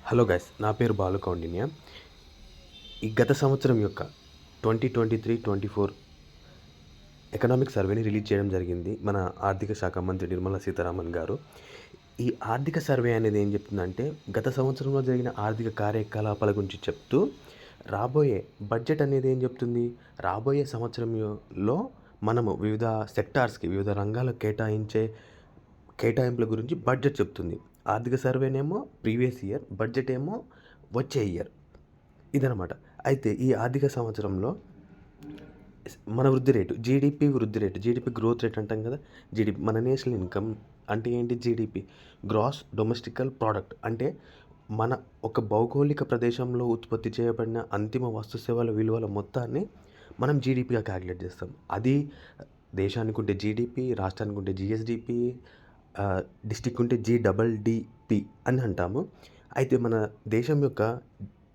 Hello guys, నా పేరు బాలు కౌండిన్య. ఈ గత సంవత్సరం యొక్క 2023-24 ఎకనామిక్ సర్వేని రిలీజ్ చేయడం జరిగింది మన ఆర్థిక శాఖ మంత్రి నిర్మలా సీతారామన్ గారు. ఈ ఆర్థిక సర్వే అనేది ఏం చెప్తుందంటే, గత సంవత్సరంలో జరిగిన ఆర్థిక కార్యకలాపాల గురించి చెప్తూ రాబోయే బడ్జెట్ అనేది ఏం చెప్తుంది, రాబోయే సంవత్సరంలో మనము వివిధ సెక్టార్స్కి, వివిధ రంగాలకు కేటాయింపుల గురించి బడ్జెట్ చెప్తుంది. ఆర్థిక సర్వేనేమో ప్రీవియస్ ఇయర్, బడ్జెట్ ఏమో వచ్చే ఇయర్, ఇదనమాట. అయితే ఈ ఆర్థిక సంవత్సరంలో మన వృద్ధి రేటు, జీడిపి గ్రోత్ రేట్ అంటాం కదా. జీడిపి మన నేషనల్ ఇన్కమ్ అంటే ఏంటి? GDP, gross domestic product. అంటే మన ఒక భౌగోళిక ప్రదేశంలో ఉత్పత్తి చేయబడిన అంతిమ వస్తు సేవల విలువల మొత్తాన్ని మనం జీడిపిగా క్యాలిక్యులేట్ చేస్తాం. అది దేశానికి ఉంటే జీడిపి, రాష్ట్రానికి ఉంటే జిఎస్డిపి, డిస్టిక్ ఉంటే జీడబల్డిపి అని అంటాము. అయితే మన దేశం యొక్క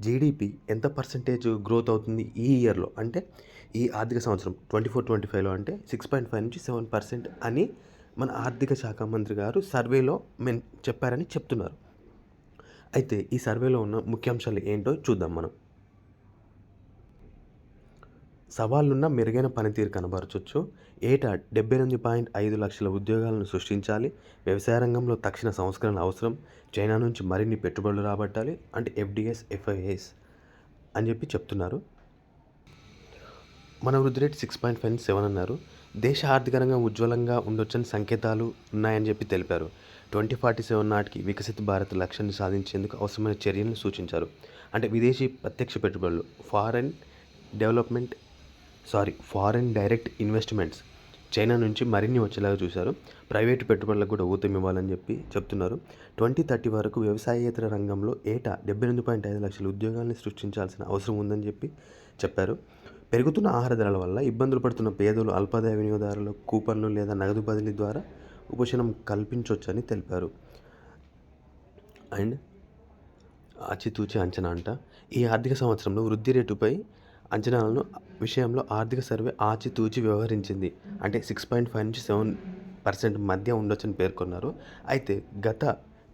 జీడిపి ఎంత పర్సెంటేజ్ గ్రోత్ అవుతుంది ఈ ఇయర్లో, అంటే ఈ ఆర్థిక సంవత్సరం 24-25లో అంటే 6.5 నుంచి 7% అని మన ఆర్థిక శాఖ మంత్రి గారు సర్వేలో చెప్పారని చెప్తున్నారు. అయితే ఈ సర్వేలో ఉన్న ముఖ్యాంశాలు ఏంటో చూద్దాం మనం. సవాళ్ళున్న మెరుగైన పనితీరు కనబరచవచ్చు. ఏటా 78.5 లక్షల ఉద్యోగాలను సృష్టించాలి. వ్యవసాయ రంగంలో తక్షణ సంస్కరణలు అవసరం. చైనా నుంచి మరిన్ని పెట్టుబడులు రాబట్టాలి. అంటే ఎఫ్డిఎస్, ఎఫ్ఐఎస్ అని చెప్పి చెప్తున్నారు. మన వృద్ధి రేట్ 6.57 అన్నారు. దేశ ఆర్థిక రంగం ఉజ్వలంగా ఉండొచ్చని సంకేతాలు ఉన్నాయని చెప్పి తెలిపారు. 2047 నాటికి వికసిత భారత్ లక్ష్యాన్ని సాధించేందుకు అవసరమైన చర్యలను సూచించారు. అంటే విదేశీ ప్రత్యక్ష పెట్టుబడులు, ఫారెన్ డైరెక్ట్ ఇన్వెస్ట్మెంట్స్ చైనా నుంచి మరిన్ని వచ్చేలాగా చూశారు. ప్రైవేటు పెట్టుబడులకు కూడా ఊతం ఇవ్వాలని చెప్పి చెప్తున్నారు. 2030 వరకు వ్యవసాయేతర రంగంలో ఏటా 78.5 లక్షల ఉద్యోగాలను సృష్టించాల్సిన అవసరం ఉందని చెప్పి చెప్పారు. పెరుగుతున్న ఆహార ధరల వల్ల ఇబ్బందులు పడుతున్న పేదలు, అల్పాదాయ వినియోగదారులు కూపన్లు లేదా నగదు బదిలీ ద్వారా ఉపశమనం కల్పించవచ్చని తెలిపారు. అండ్ ఆచితూచి అంచనా అంట. ఈ ఆర్థిక సంవత్సరంలో వృద్ధి రేటుపై అంచనాలను విషయంలో ఆర్థిక సర్వే ఆచితూచి వ్యవహరించింది. అంటే 6.5 నుంచి 7% మధ్య ఉండొచ్చని పేర్కొన్నారు. అయితే గత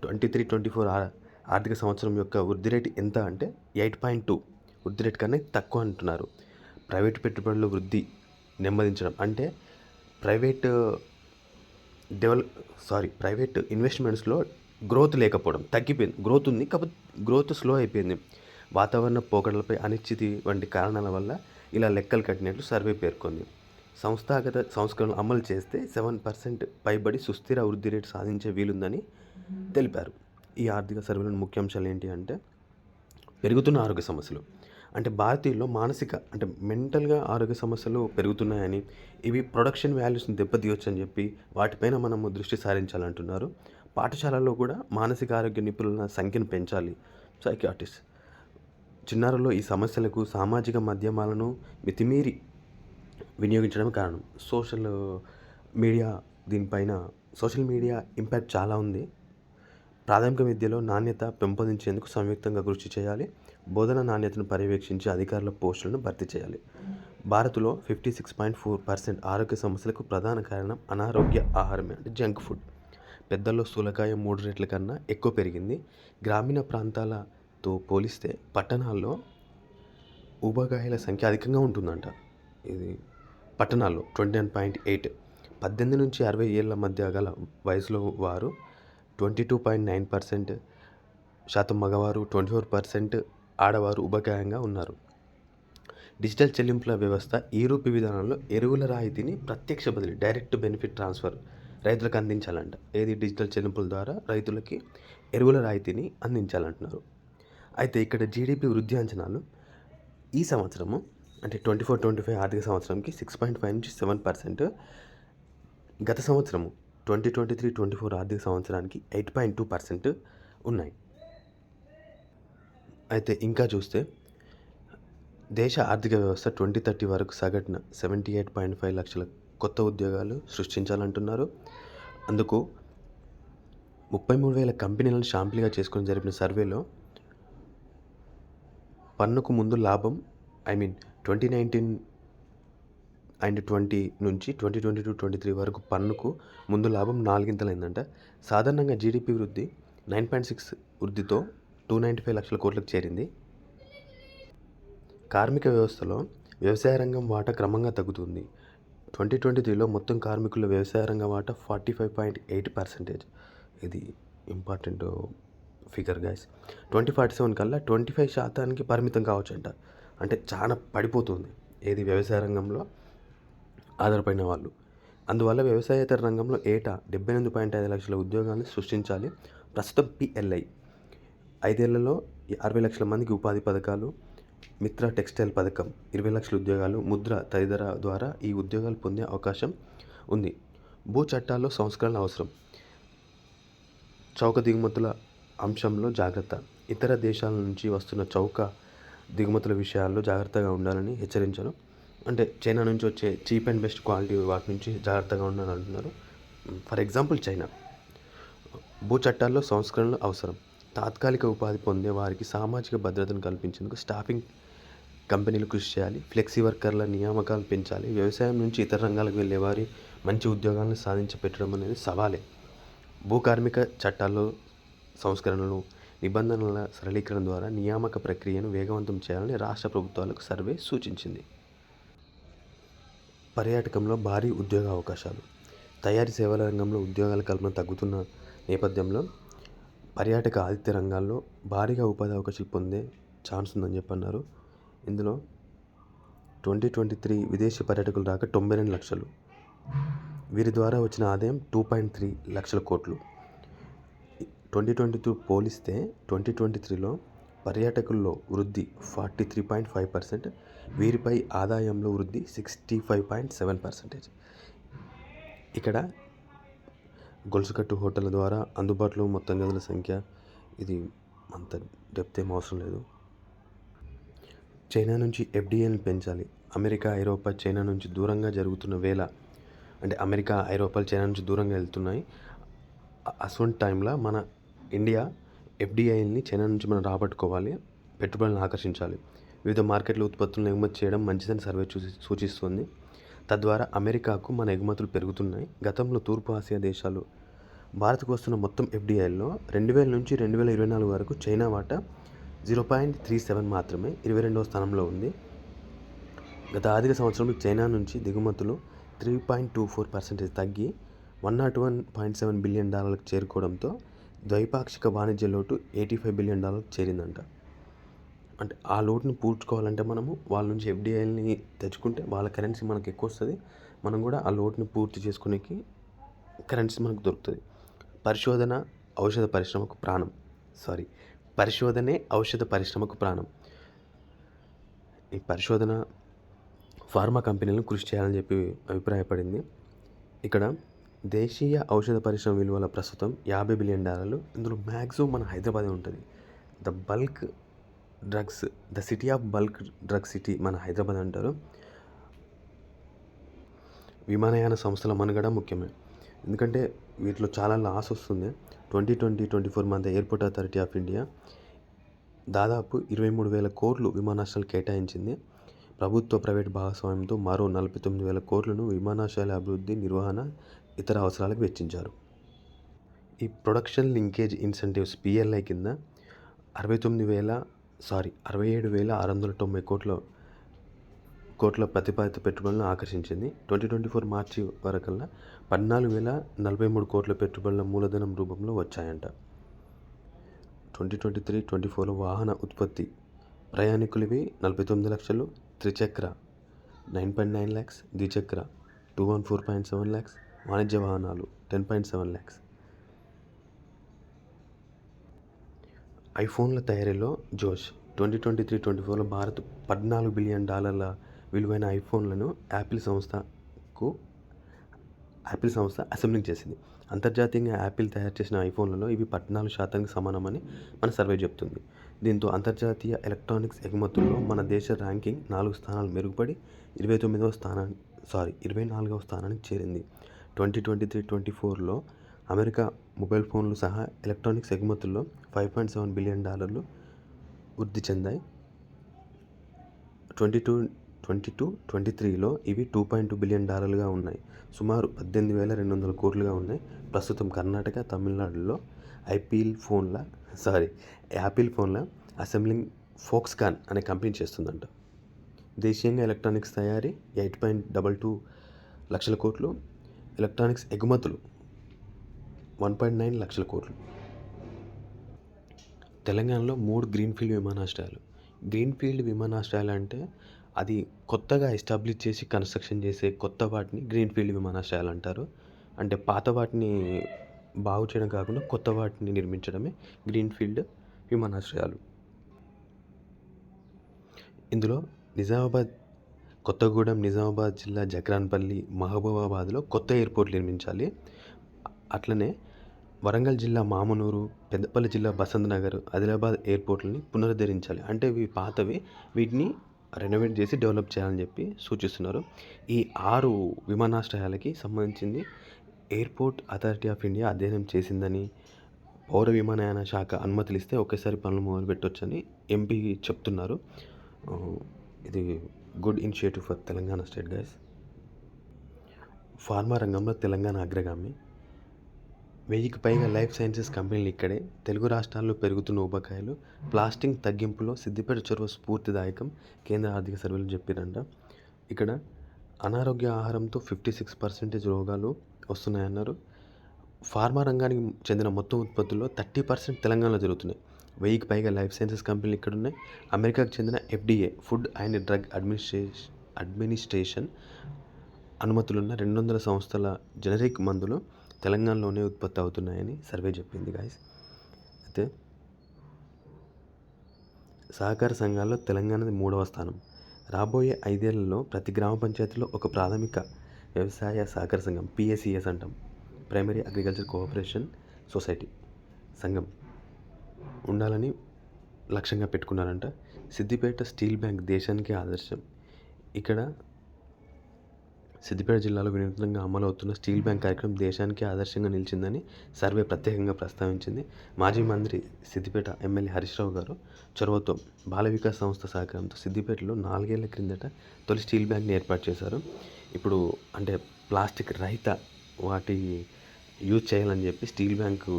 23-24 ఆర్థిక సంవత్సరం యొక్క వృద్ధి రేటు ఎంత అంటే 8.2. వృద్ధి రేటు కన్నా తక్కువ అంటున్నారు. ప్రైవేటు పెట్టుబడులు వృద్ధి నెమ్మదించడం అంటే ప్రైవేట్ ఇన్వెస్ట్మెంట్స్లో గ్రోత్ లేకపోవడం, తగ్గిపోయింది. గ్రోత్ ఉంది, కాకపోతే గ్రోత్ స్లో అయిపోయింది. వాతావరణ పోకడలపై అనిశ్చితి వంటి కారణాల వల్ల ఇలా లెక్కలు కట్టినట్లు సర్వే పేర్కొంది. సంస్థాగత సంస్కరణలు అమలు చేస్తే 7% పైబడి సుస్థిర వృద్ధి రేటు సాధించే వీలుందని తెలిపారు. ఈ ఆర్థిక సర్వేలోని ముఖ్యాంశాలు ఏంటి అంటే, పెరుగుతున్న ఆరోగ్య సమస్యలు. అంటే భారతీయుల్లో మెంటల్గా ఆరోగ్య సమస్యలు పెరుగుతున్నాయని, ఇవి ప్రొడక్షన్ వాల్యూస్ని దెబ్బతీయొచ్చు అని చెప్పి వాటిపైన మనము దృష్టి సారించాలంటున్నారు. పాఠశాలల్లో కూడా మానసిక ఆరోగ్య నిపుణుల సంఖ్యను పెంచాలి. సైకియాట్రిస్ట్. చిన్నారుల్లో ఈ సమస్యలకు సామాజిక మాధ్యమాలను మితిమీరి వినియోగించడం కారణం. సోషల్ మీడియా ఇంపాక్ట్ చాలా ఉంది. ప్రాథమిక విద్యలో నాణ్యత పెంపొందించేందుకు సంయుక్తంగా కృషి చేయాలి. బోధన నాణ్యతను పర్యవేక్షించి అధికారుల పోస్టులను భర్తీ చేయాలి. భారత్లో 56.4% ఆరోగ్య సమస్యలకు ప్రధాన కారణం అనారోగ్య ఆహారమే, అంటే జంక్ ఫుడ్. పెద్దల్లో స్థూలకాయం 3 రెట్ల కన్నా ఎక్కువ పెరిగింది. గ్రామీణ ప్రాంతాలతో పోలిస్తే పట్టణాల్లో ఊబకాయాల సంఖ్య అధికంగా ఉంటుందంట. ఇది పట్టణాల్లో 29.8. 18 నుంచి 60 ఏళ్ల మధ్య గల వయసులో వారు 22.9% మగవారు, 24% ఆడవారు ఊబకాయంగా ఉన్నారు. డిజిటల్ చెల్లింపుల వ్యవస్థ ఈ-రూపీ విధానంలో ఎరువుల రాయితీని ప్రత్యక్ష బదిలీ, డైరెక్ట్ బెనిఫిట్ ట్రాన్స్ఫర్ రైతులకు అందించాలంట. ఏది? డిజిటల్ చెల్లింపుల ద్వారా రైతులకి ఎరువుల రాయితీని అందించాలంటున్నారు. అయితే ఇక్కడ జీడిపి వృద్ధి అంచనాలు ఈ సంవత్సరము అంటే 24-25 ఆర్థిక సంవత్సరంకి 6.5 నుంచి 7%, గత సంవత్సరము 2023-24 ఆర్థిక సంవత్సరానికి 8.2% ఉన్నాయి. అయితే ఇంకా చూస్తే దేశ ఆర్థిక వ్యవస్థ 2030 వరకు సగటున 78.5 లక్షల కొత్త ఉద్యోగాలు సృష్టించాలంటున్నారు. అందుకు 33,000 కంపెనీలను శాంపిల్గా చేసుకొని జరిపిన సర్వేలో పన్నుకు ముందు లాభం 2019 అండ్ 20 నుంచి 2022-23 వరకు పన్నుకు ముందు లాభం 4 ఇంతలైందంట. సాధారణంగా జీడిపి వృద్ధి 9.6 వృద్ధితో 295 లక్షల కోట్లకు చేరింది. కార్మిక వ్యవస్థలో వ్యవసాయ రంగం వాటా క్రమంగా తగ్గుతుంది. 2023లో మొత్తం కార్మికుల వ్యవసాయ రంగ వాటా 45.8%. ఇది ఇంపార్టెంట్ ఫిగర్ గైస్. 2047 కల్లా 25% పరిమితం కావచ్చంట. అంటే చాలా పడిపోతుంది ఏది వ్యవసాయ రంగంలో ఆధారపడిన వాళ్ళు. అందువల్ల వ్యవసాయేతర రంగంలో ఏటా 78.5 లక్షల ఉద్యోగాలను సృష్టించాలి. ప్రస్తుతం PLI 5 ఏళ్లలో 60 లక్షల మందికి ఉపాధి పథకాలు, మిత్ర టెక్స్టైల్ పథకం 20 లక్షల ఉద్యోగాలు, ముద్ర తదితర ద్వారా ఈ ఉద్యోగాలు పొందే అవకాశం ఉంది. భూ చట్టాల్లో సంస్కరణ అవసరం. చౌక దిగుమతుల అంశంలో జాగ్రత్త. ఇతర దేశాల నుంచి వస్తున్న చౌక దిగుమతుల విషయాల్లో జాగ్రత్తగా ఉండాలని హెచ్చరించారు. అంటే చైనా నుంచి వచ్చే చీప్ అండ్ బెస్ట్ క్వాలిటీ వాటి నుంచి జాగ్రత్తగా ఉండాలని అంటున్నారు. For example China. భూ చట్టాల్లో సంస్కరణలు అవసరం. తాత్కాలిక ఉపాధి పొందే వారికి సామాజిక భద్రతను కల్పించేందుకు స్టాఫింగ్ కంపెనీలు కృషి చేయాలి. ఫ్లెక్సీ వర్కర్ల నియామకాలు పెంచాలి. వ్యవసాయం నుంచి ఇతర రంగాలకు వెళ్ళే వారి మంచి ఉద్యోగాలను సాధించి పెట్టడం అనేది సవాలే. భూ కార్మిక చట్టాల్లో సంస్కరణలు, నిబంధనల సరళీకరణ ద్వారా నియామక ప్రక్రియను వేగవంతం చేయాలని రాష్ట్ర ప్రభుత్వాలకు సర్వే సూచించింది. పర్యాటకంలో భారీ ఉద్యోగ అవకాశాలు. తయారీ సేవల రంగంలో ఉద్యోగాల కల్పన తగ్గుతున్న నేపథ్యంలో పర్యాటక ఆతిథ్య రంగాల్లో భారీగా ఉపాధి అవకాశాలు పొందే ఛాన్స్ ఉందని చెప్పన్నారు. ఇందులో 2023 విదేశీ పర్యాటకులు రాక 92 లక్షలు. వీరి ద్వారా వచ్చిన ఆదాయం 2.3 లక్షల కోట్లు. 2022 పోలిస్తే 2023లో పర్యాటకుల్లో వృద్ధి 43.5%. వీరిపై ఆదాయంలో వృద్ధి 65.7%. ఇక్కడ గొలుసుకట్టు హోటళ్ళ ద్వారా అందుబాటులో మొత్తం గదుల సంఖ్య, ఇది అంత డెప్త్ ఏం అవసరం లేదు. చైనా నుంచి FDIని పెంచాలి. అమెరికా, ఐరోపా చైనా నుంచి దూరంగా జరుగుతున్న వేళ, అంటే అమెరికా, ఐరోపాలు చైనా నుంచి దూరంగా వెళ్తున్నాయి. అటువంటి టైంలో మన ఇండియా FDIని చైనా నుంచి మనం రాబట్టుకోవాలి, పెట్టుబడులను ఆకర్షించాలి. వివిధ మార్కెట్ల ఉత్పత్తులను ఎగుమతి చేయడం మంచిదని సర్వే సూచిస్తుంది. తద్వారా అమెరికాకు మన ఎగుమతులు పెరుగుతున్నాయి. గతంలో తూర్పు ఆసియా దేశాలు భారత్కు వస్తున్న మొత్తం FDIలో 2000 నుంచి 2024 వరకు చైనా వాటా 0.37 మాత్రమే 22వ స్థానంలో ఉంది. గత ఆర్థిక సంవత్సరంలో చైనా నుంచి దిగుమతులు 3.24% తగ్గి $101.7 బిలియన్ చేరుకోవడంతో ద్వైపాక్షిక వాణిజ్య లోటు $85 బిలియన్ చేరిందంట. అంటే ఆ లోటుని పూడ్చుకోవాలంటే మనము వాళ్ళ నుంచి FDIని తెచ్చుకుంటే వాళ్ళ కరెన్సీ మనకు ఎక్కువ వస్తుంది. మనం కూడా ఆ లోటుని పూర్తి చేసుకునేకి కరెన్సీ మనకు దొరుకుతుంది. పరిశోధనే ఔషధ పరిశ్రమకు ప్రాణం. ఈ పరిశోధన ఫార్మా కంపెనీలను కృషి చేయాలని చెప్పి అభిప్రాయపడింది. ఇక్కడ దేశీయ ఔషధ పరిశ్రమ విలువల ప్రస్తుతం $50 బిలియన్. ఇందులో మ్యాక్సిమం మన హైదరాబాదే ఉంటుంది. The city of bulk drug city మన హైదరాబాద్ అంటారు. విమానయాన సంస్థల మనుగడ ముఖ్యమే, ఎందుకంటే వీటిలో చాలా లాస్ వస్తుంది. 2020-24 మధ్య ఎయిర్పోర్ట్ అథారిటీ ఆఫ్ ఇండియా దాదాపు 23,000 కోట్లు విమానాశ్రయాలు కేటాయించింది. ప్రభుత్వ ప్రైవేట్ భాగస్వామ్యంతో మరో 49,000 కోట్లను విమానాశ్రయాల అభివృద్ధి, నిర్వహణ, ఇతర అవసరాలకు వెచ్చించారు. ఈ ప్రొడక్షన్ లింకేజ్ ఇన్సెంటివ్స్ PLI కింద 67,690 కోట్ల ప్రతిపాదిత పెట్టుబడులను ఆకర్షించింది. 2024 మార్చి వరకల్లా 14,043 కోట్ల పెట్టుబడుల మూలధనం రూపంలో వచ్చాయంట. 2023-24లో వాహన ఉత్పత్తి ప్రయాణికులవి 49 లక్షలు, త్రిచక్ర 9.9 lakhs, ద్విచక్ర 214.7 lakhs, వాణిజ్య వాహనాలు 10.7 lakhs. ఐఫోన్ల తయారీలో జోష్. 2023-24లో భారత్ $14 బిలియన్ విలువైన ఐఫోన్లను యాపిల్ సంస్థ అసెంబ్లింగ్ చేసింది. అంతర్జాతీయంగా యాపిల్ తయారు చేసిన ఐఫోన్లలో ఇవి 14% సమానమని మన సర్వే చెప్తుంది. దీంతో అంతర్జాతీయ ఎలక్ట్రానిక్స్ ఎగుమతుల్లో మన దేశ ర్యాంకింగ్ 4 స్థానాలు మెరుగుపడి 24వ స్థానానికి చేరింది. 2023-24లో అమెరికా మొబైల్ ఫోన్లు సహా ఎలక్ట్రానిక్స్ ఎగుమతుల్లో $5.7 బిలియన్ వృద్ధి చెందాయి. 2022-23లో ఇవి $2.2 బిలియన్ ఉన్నాయి. సుమారు 18,200 కోట్లుగా ఉన్నాయి. ప్రస్తుతం కర్ణాటక, తమిళనాడులో ఐపీఎల్ ఫోన్ల సారీ, యాపిల్ ఫోన్ల అసెంబ్లింగ్ ఫోక్స్కాన్ అనే కంపెనీ చేస్తుందంట. దేశీయంగా ఎలక్ట్రానిక్స్ తయారీ 8.22 లక్షల కోట్లు, ఎలక్ట్రానిక్స్ ఎగుమతులు 1.9 లక్షల కోట్లు. తెలంగాణలో 3 గ్రీన్‌ఫీల్డ్ విమానాశ్రయాలు. గ్రీన్‌ఫీల్డ్ విమానాశ్రయాలు అంటే అది కొత్తగా ఎస్టాబ్లిష్ చేసి కన్‌స్ట్రక్షన్ చేసే కొత్త వాటిని గ్రీన్‌ఫీల్డ్ విమానాశ్రయాలు అంటారు. అంటే పాత వాటిని బాగు చేయడం కాకుండా కొత్త వాటిని నిర్మించడమే గ్రీన్‌ఫీల్డ్ విమానాశ్రయాలు. ఇందులో కొత్తగూడెం, నిజామాబాద్ జిల్లా జక్రాన్‌పల్లి, మహబూబాబాద్‌లో కొత్త ఎయిర్‌పోర్ట్‌లు నిర్మించాలి. అట్లనే వరంగల్ జిల్లా మామునూరు, పెద్దపల్లి జిల్లా బసంత్ నగర్, ఆదిలాబాద్ ఎయిర్‌పోర్ట్‌లని పునరుద్ధరించాలి. అంటే ఇవి పాతవి, వీటిని రెనోవేట్ చేసి డెవలప్ చేయాలని చెప్పి సూచిస్తున్నారు. ఈ 6 విమానాశ్రయాలకి సంబంధించింది ఎయిర్‌పోర్ట్ అథారిటీ ఆఫ్ ఇండియా అధ్యయనం చేసిందని, పౌర విమానయాన శాఖ అనుమతులిస్తే ఒకేసారి పనులు మొదలుపెట్టొచ్చని ఎంపీ చెప్తున్నారు. ఇది good initiative for Telangana state guys. Pharma రంగంలో తెలంగాణ అగ్రగామి. 1000కి పైగా లైఫ్ సైన్సెస్ కంపెనీలు ఇక్కడే. తెలుగు రాష్ట్రాల్లో పెరుగుతున్న ఉపకాయలు. ప్లాస్టిక్ తగ్గింపులో సిద్దిపేట చొరవ స్ఫూర్తిదాయకం. కేంద్ర ఆర్థిక సర్వేలు చెప్పిరంట. ఇక్కడ అనారోగ్య ఆహారంతో 56% రోగాలు వస్తున్నాయన్నారు. ఫార్మా రంగానికి చెందిన మొత్తం ఉత్పత్తుల్లో 30% తెలంగాణలో జరుగుతున్నాయి. 1000కి పైగా లైఫ్ సైన్సెస్ కంపెనీలు ఇక్కడ ఉన్నాయి. అమెరికాకు చెందిన FDA food and drug administration అనుమతులున్న 200 సంస్థల జనరిక్ మందులు తెలంగాణలోనే ఉత్పత్తి అవుతున్నాయని సర్వే చెప్పింది గాయస్. అయితే సహకార సంఘాల్లో తెలంగాణది 3వ స్థానం. రాబోయే 5 ఏళ్లలో ప్రతి గ్రామ పంచాయతీలో ఒక ప్రాథమిక వ్యవసాయ సహకార సంఘం, PACS అంటాం, ప్రైమరీ అగ్రికల్చర్ కోఆపరేషన్ సొసైటీ సంఘం ఉండాలని లక్ష్యంగా పెట్టుకున్నారంట. సిద్దిపేట స్టీల్ బ్యాంక్ దేశానికే ఆదర్శం. ఇక్కడ సిద్దిపేట జిల్లాలో వినూత్నంగా అమలవుతున్న స్టీల్ బ్యాంక్ కార్యక్రమం దేశానికే ఆదర్శంగా నిలిచిందని సర్వే ప్రత్యేకంగా ప్రస్తావించింది. మాజీ మంత్రి సిద్దిపేట ఎమ్మెల్యే హరీష్ రావు గారు చొరవతో బాల వికాస్ సంస్థ సహకారంతో సిద్దిపేటలో 4 ఏళ్ల క్రిందట తొలి స్టీల్ బ్యాంక్ని ఏర్పాటు చేశారు. ఇప్పుడు అంటే ప్లాస్టిక్ రహిత వాటి యూజ్ చేయాలని చెప్పి స్టీల్ బ్యాంకు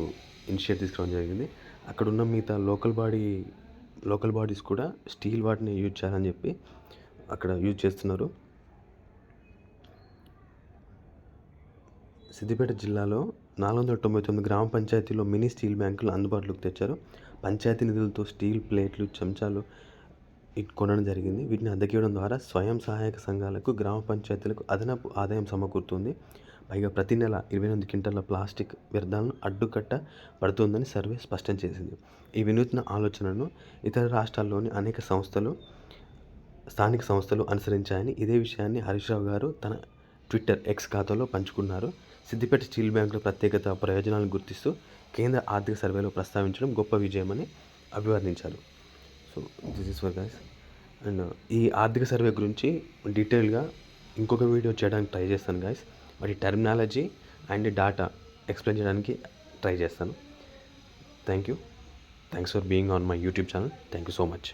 ఇనిషియేటివ్ తీసుకోవడం జరిగింది. అక్కడున్న మిగతా లోకల్ బాడీస్ కూడా స్టీల్ వాటిని యూజ్ చేయాలని చెప్పి అక్కడ యూజ్ చేస్తున్నారు. సిద్దిపేట జిల్లాలో 499 గ్రామ పంచాయతీల్లో మినీ స్టీల్ బ్యాంకులు అందుబాటులోకి తెచ్చారు. పంచాయతీ నిధులతో స్టీల్ ప్లేట్లు, చెంచాలు కొనడం జరిగింది. వీటిని అద్దెకివ్వడం ద్వారా స్వయం సహాయక సంఘాలకు, గ్రామ పంచాయతీలకు అదనపు ఆదాయం సమకూరుతుంది. పైగా ప్రతి నెల 28 క్వింటాల ప్లాస్టిక్ వ్యర్థాలను అడ్డుకట్ట పడుతుందని సర్వే స్పష్టం చేసింది. ఈ వినూత్న ఆలోచనను ఇతర రాష్ట్రాల్లోని అనేక స్థానిక సంస్థలు అనుసరించాయని, ఇదే విషయాన్ని హరీష్ రావు గారు తన ట్విట్టర్ X ఖాతాలో పంచుకున్నారు. సిద్దిపేట స్టీల్ బ్యాంకుల ప్రత్యేకత, ప్రయోజనాలను గుర్తిస్తూ కేంద్ర ఆర్థిక సర్వేలో ప్రస్తావించడం గొప్ప విజయమని అభివర్ణించారు. So this is for guys. And ఈ ఆర్థిక సర్వే గురించి డీటెయిల్గా ఇంకొక వీడియో చేయడానికి ట్రై చేస్తాను గైస్. వాటి టెర్మినాలజీ అండ్ డాటా ఎక్స్ప్లెయిన్ చేయడానికి ట్రై చేస్తాను. Thanks for being on my YouTube channel. Thank you so much.